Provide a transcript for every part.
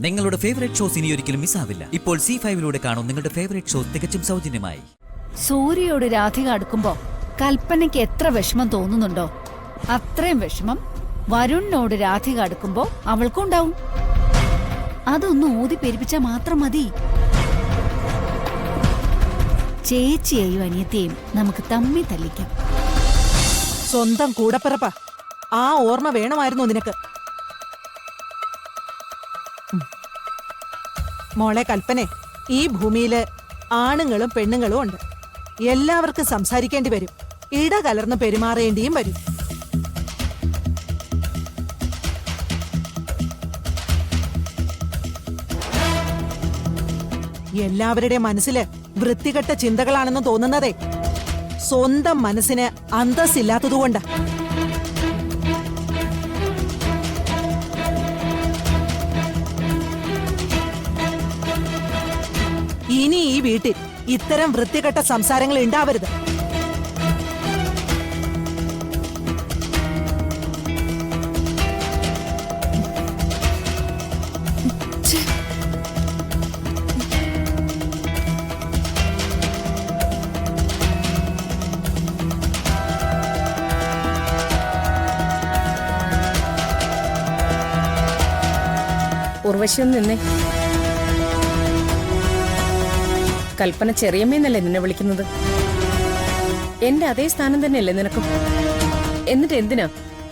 നിങ്ങളുടെ favourite shows ഇനി ഒരിക്കലും മിസ്സാവില്ല. ഇപ്പോൾ C5 കാണും നിങ്ങളുടെ ഫേവറേറ്റ് ഷോസ് തികച്ചും സൗജന്യമായി. സൂര്യയോട് രാധിക അടുക്കുമ്പോ കൽപ്പനയ്ക്ക് എത്ര വിഷമം തോന്നുന്നുണ്ടോ അത്രയും വിഷമം വരുണിനോട് രാധിക അടുക്കുമ്പോ അവൾക്കുണ്ടാവും. അതൊന്ന് ഊതി പെരുപ്പിച്ചാൽ മാത്രം മതി. ചേച്ചിയെയും അനിയത്തെയും നമുക്ക് തമ്മി തല്ലിക്കാം. സ്വന്തം കൂടപ്പിറപ്പ ആ ഓർമ്മ വേണമായിരുന്നു നിനക്ക്. മോളെ കൽപ്പനെ, ഈ ഭൂമിയില് ആണുങ്ങളും പെണ്ണുങ്ങളും ഉണ്ട്. എല്ലാവർക്കും സംസാരിക്കേണ്ടി വരും, ഇടകലർന്ന് പെരുമാറേണ്ടിയും വരും. എല്ലാവരുടെ മനസ്സില് വൃത്തികെട്ട ചിന്തകളാണെന്ന് തോന്നുന്നതേ സ്വന്തം മനസ്സിന് അന്തസ്സില്ലാത്തതുകൊണ്ടാ. ഇനി ഈ വീട്ടിൽ ഇത്തരം വൃത്തികെട്ട സംസാരങ്ങൾ ഉണ്ടാവരുത്. ഉർവശം നിന്നെ. കൽപ്പന ചെറിയമ്മയെന്നല്ലേ നിന്നെ വിളിക്കുന്നത്? എന്റെ അതേ സ്ഥാനം തന്നെയല്ലേ നിനക്കും? എന്നിട്ട് എന്തിനാ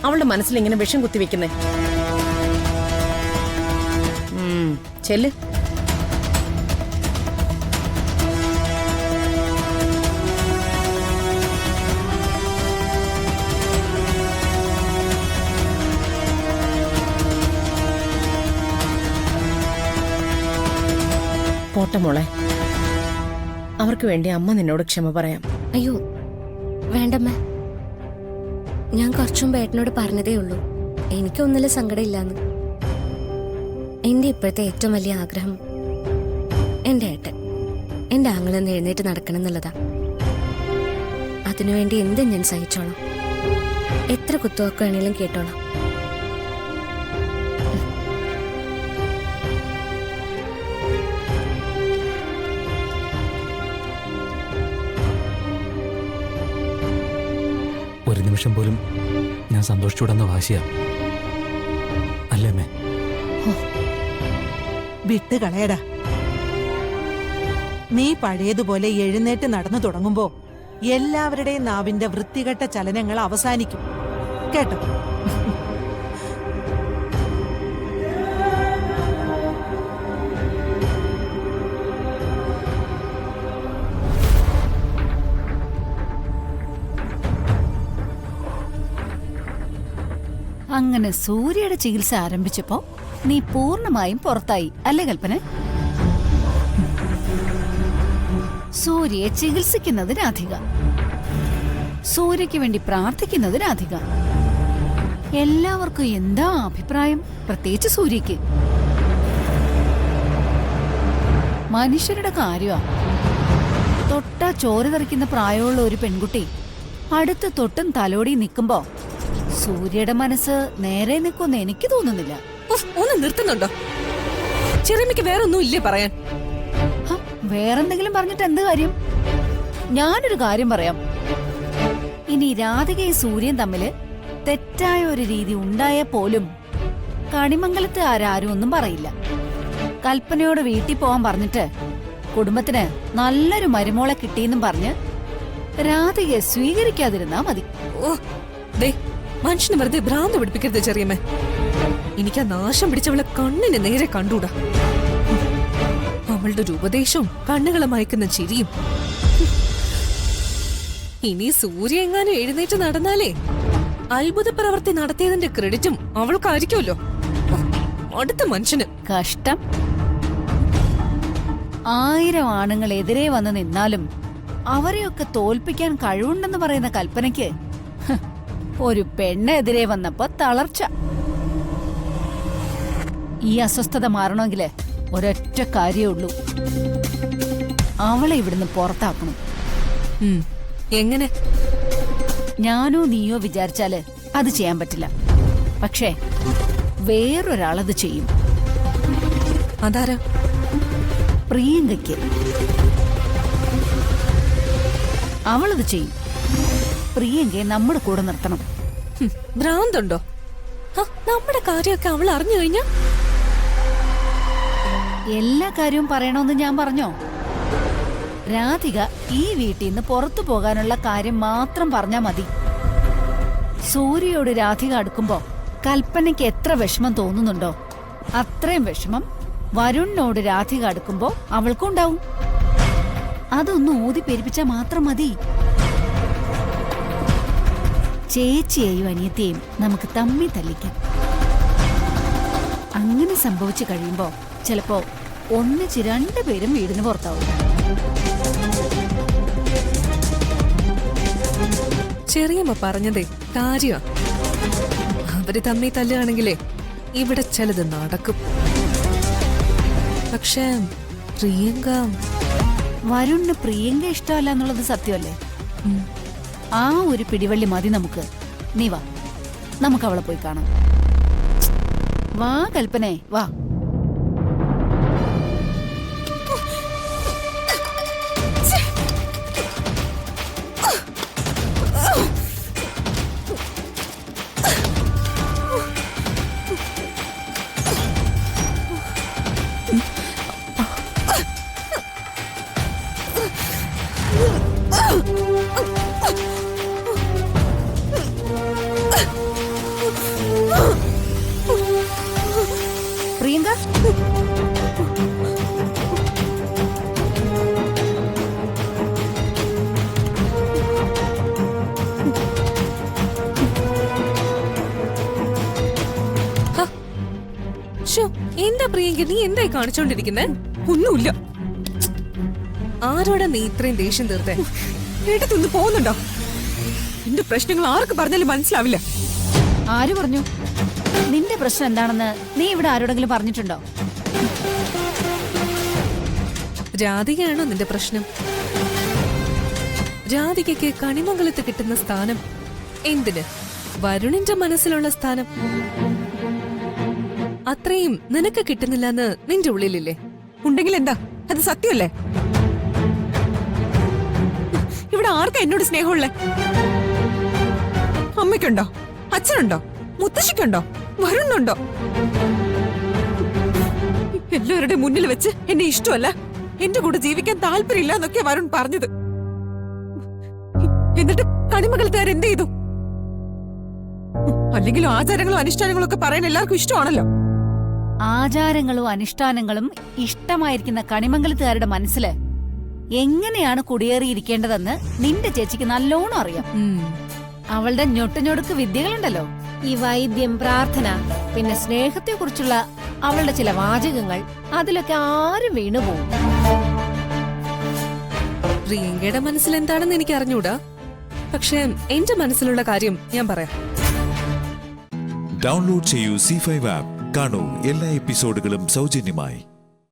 അവളുടെ മനസ്സിൽ ഇങ്ങനെ വിഷം കുത്തിവെക്കുന്നേ? ചെല്ല്. പോട്ടെ മോളെ, അവർക്ക് വേണ്ടി അമ്മ നിന്നോട് ക്ഷമ പറയാം. അയ്യോ വേണ്ടമ്മ, ഞാൻ കുറച്ചും ഏട്ടനോട് പറഞ്ഞതേ ഉള്ളൂ എനിക്കൊന്നിലും സങ്കടമില്ലാന്ന്. എന്റെ ഇപ്പോഴത്തെ ഏറ്റവും വലിയ ആഗ്രഹം എന്റെ ഏട്ടൻ എന്റെ ആങ്ങളെന്ന് എഴുന്നേറ്റ് നടക്കണം എന്നുള്ളതാ. അതിനുവേണ്ടി എന്തും ഞാൻ സഹിച്ചോളാം, എത്ര കുത്തുവാക്ക് വേണേലും കേട്ടോളാം. ഒരു നിമിഷം പോലും ഞാൻ സന്തോഷിച്ചുവിടുന്ന വാശിയാ അല്ലേ അമ്മേ? വിട്ട് കളയടാ. നീ പഴയതുപോലെ എഴുന്നേറ്റ് നടന്നു തുടങ്ങുമ്പോ എല്ലാവരുടെയും നാവിന്റെ വൃത്തികെട്ട ചലനങ്ങൾ അവസാനിക്കും കേട്ടോ. അങ്ങനെ സൂര്യയുടെ ചികിത്സ ആരംഭിച്ചപ്പോ നീ പൂർണ്ണമായും പുറത്തായി അല്ലേ കൽപ്പന? സൂര്യയെ ചികിത്സിക്കുന്നത് രാധിക, സൂര്യക്ക് വേണ്ടി പ്രാർത്ഥിക്കുന്നത് രാധിക. എല്ലാവർക്കും എന്താ അഭിപ്രായം? പ്രത്യേകിച്ച് സൂര്യക്ക്. മനുഷ്യരുടെ കാര്യമാ. തൊട്ടാ ചോര തെറിക്കുന്ന പ്രായമുള്ള ഒരു പെൺകുട്ടി അടുത്ത് തൊട്ടും തലോടി നിൽക്കുമ്പോ സൂര്യയുടെ മനസ്സ് നേരെ നിൽക്കുമെന്ന് എനിക്ക് തോന്നുന്നില്ല. ഒന്ന് നിർത്തുന്നുണ്ടോ? ചെറിയമ്മയ്ക്ക് വേറൊന്നും ഇല്ലേ പറയാൻ? വേറെന്തെങ്കിലും പറഞ്ഞിട്ട് എന്ത് കാര്യം? ഞാനൊരു കാര്യം പറയാം. ഇനി രാധികയും സൂര്യൻ തമ്മില് തെറ്റായ ഒരു രീതി ഉണ്ടായ പോലും കണിമംഗലത്ത് ആരും ഒന്നും പറയില്ല. കൽപ്പനയോട് വീട്ടിൽ പോവാൻ പറഞ്ഞിട്ട് കുടുംബത്തിന് നല്ലൊരു മരുമോളെ കിട്ടിയെന്നും പറഞ്ഞ് രാധികയെ സ്വീകരിക്കാതിരുന്നാ മതി. ഓ ദേ, മനുഷ്യന് വെറുതെ ഭ്രാന്ത് പിടിപ്പിക്കരുത് ചെറിയമ്മ. എനിക്ക് ആ നാശം പിടിച്ചവളെ കണ്ണിന് നേരെ കണ്ടൂടാ. അവളുടെ ഒരു ഉപദേശവും കണ്ണുകളെ മയക്കുന്ന ചിരിയും. ഇനി സൂര്യ എങ്ങാനും എഴുന്നേറ്റ് നടന്നാലേ അത്ഭുത പ്രവൃത്തി നടത്തിയതിന്റെ ക്രെഡിറ്റും അവൾക്കായിരിക്കുമല്ലോ. അടുത്ത മനുഷ്യന് കഷ്ടം. 1000 ആണുങ്ങൾ എതിരെ വന്ന് നിന്നാലും അവരെയൊക്കെ തോൽപ്പിക്കാൻ കഴിവുണ്ടെന്ന് പറയുന്ന കൽപ്പനയ്ക്ക് ഒരു പെണ്ണെതിരെ വന്നപ്പോ തളർച്ച. ഈ അസ്വസ്ഥത മാറണമെങ്കില് ഒരൊറ്റ കാര്യേ ഉള്ളൂ, അവളെ ഇവിടുന്ന് പുറത്താക്കണം. എങ്ങനെ? ഞാനോ നീയോ വിചാരിച്ചാല് അത് ചെയ്യാൻ പറ്റില്ല. പക്ഷേ വേറൊരാളത് ചെയ്യും. അതാരാ? പ്രിയങ്കയ്ക്ക്. അവളത് ചെയ്യും. പ്രിയങ്കയെ നമ്മുടെ കൂടെ നിർത്തണം. ഭ്രാന്തുണ്ടോ? നമ്മുടെ കാര്യമൊക്കെ അവൾ അറിഞ്ഞു കഴിഞ്ഞാ എല്ലാ കാര്യവും പറയണമെന്ന് ഞാൻ പറഞ്ഞോ? രാധിക ഈ വീട്ടിൽ നിന്ന് പുറത്തു പോകാനുള്ള കാര്യം മാത്രം പറഞ്ഞാ മതി. സൂര്യയോട് രാധിക അടുക്കുമ്പോ കൽപ്പനയ്ക്ക് എത്ര വിഷമം തോന്നുന്നുണ്ടോ അത്രയും വിഷമം വരുണിനോട് രാധിക അടുക്കുമ്പോ അവൾക്കും ഉണ്ടാവും. അതൊന്ന് ഊതി പെരുപ്പിച്ചാ മാത്രം മതി. ചേച്ചിയെയും അനിയത്തെയും നമുക്ക് തമ്മി തല്ലിക്കാം. അങ്ങനെ സംഭവിച്ചു കഴിയുമ്പോ ചിലപ്പോ ഒന്നിച്ച് രണ്ടുപേരും വീടിന് പുറത്താവും. ചെറിയമ്മ പറഞ്ഞതേ കാര്യമാ. അവര് തമ്മി തല്ലുകയാണെങ്കിലേ ഇവിടെ ചിലത് നടക്കും. പക്ഷേ പ്രിയങ്ക, വരുണിന് പ്രിയങ്ക ഇഷ്ടമല്ല എന്നുള്ളത് സത്യമല്ലേ? ആ ഒരു പിടിവള്ളി മതി നമുക്ക്. നീ വാ, നമുക്ക് അവളെ പോയി കാണാം. വാ കൽപ്പനേ, വാ. പ്രിയങ്ക, എന്താ പ്രിയങ്ക നീ എന്തായി കാണിച്ചോണ്ടിരിക്കുന്നേ? ഒന്നുമില്ല. ആരോടാ നീ ഇത്രയും ദേഷ്യം തീർത്തേ? വീട്ടിൽ പോകുന്നുണ്ടോ? എന്റെ പ്രശ്നങ്ങൾ ആർക്ക് പറഞ്ഞാലും മനസ്സിലാവില്ല. ആര് പറഞ്ഞു? നിന്റെ പ്രശ്നം എന്താണെന്ന് നീ ഇവിടെ ആരോടെങ്കിലും പറഞ്ഞിട്ടുണ്ടോ? രാധികയാണോ നിന്റെ പ്രശ്നം? രാധികയ്ക്ക് കണിമംഗലത്ത് കിട്ടുന്ന സ്ഥാനം എന്തിന്? വരുണിന്റെ മനസ്സിലുള്ള സ്ഥാനം അത്രയും നിനക്ക് കിട്ടുന്നില്ലെന്ന് നിന്റെ ഉള്ളിലില്ലേ? ഉണ്ടെങ്കിൽ എന്താ, അത് സത്യമല്ലേ? ഇവിടെ ആർക്കാ എന്നോട് സ്നേഹമുള്ളേ? അമ്മയ്ക്കുണ്ടോ? അച്ഛനുണ്ടോ? മുത്തശ്ശിക്കുണ്ടോ? വരുന്നുണ്ടോ? എല്ലാവരുടെ മുന്നിൽ വെച്ച് എന്നെ ഇഷ്ടമല്ല, എന്റെ കൂടെ ജീവിക്കാൻ താല്പര്യമില്ല എന്നൊക്കെ വരുൺ പറഞ്ഞത്. എന്നിട്ട് കണിമംഗലത്തുകാർ എന്ത് ചെയ്തു? അല്ലെങ്കിലും ആചാരങ്ങളും അനുഷ്ഠാനങ്ങളും ഒക്കെ പറയാൻ എല്ലാവർക്കും ഇഷ്ടമാണല്ലോ. ആചാരങ്ങളും അനുഷ്ഠാനങ്ങളും ഇഷ്ടമായിരിക്കുന്ന കണിമംഗലത്തുകാരുടെ മനസ്സില് എങ്ങനെയാണ് കുടിയേറിയിരിക്കേണ്ടതെന്ന് നിന്റെ ചേച്ചിക്ക് നല്ലോണം അറിയാം. അവളുടെ ഞൊട്ടുഞൊടുക്ക് വിദ്യകളുണ്ടല്ലോ, ഈ വൈദ്യം, പ്രാർത്ഥന, പിന്നെ സ്നേഹത്തെ കുറിച്ചുള്ള അവളുടെ ചില വാചകങ്ങൾ, അതിലൊക്കെ ആരും വീണുപോകും. പ്രിയങ്കയുടെ മനസ്സിൽ എന്താണെന്ന് എനിക്ക് അറിഞ്ഞൂടാ. പക്ഷെ എന്റെ മനസ്സിലുള്ള കാര്യം ഞാൻ പറയാം. ഡൗൺലോഡ് ചെയ്യൂ C5 ആപ്പ്. കാണൂ എല്ലാ എപ്പിസോഡുകളും സൗജന്യമായി.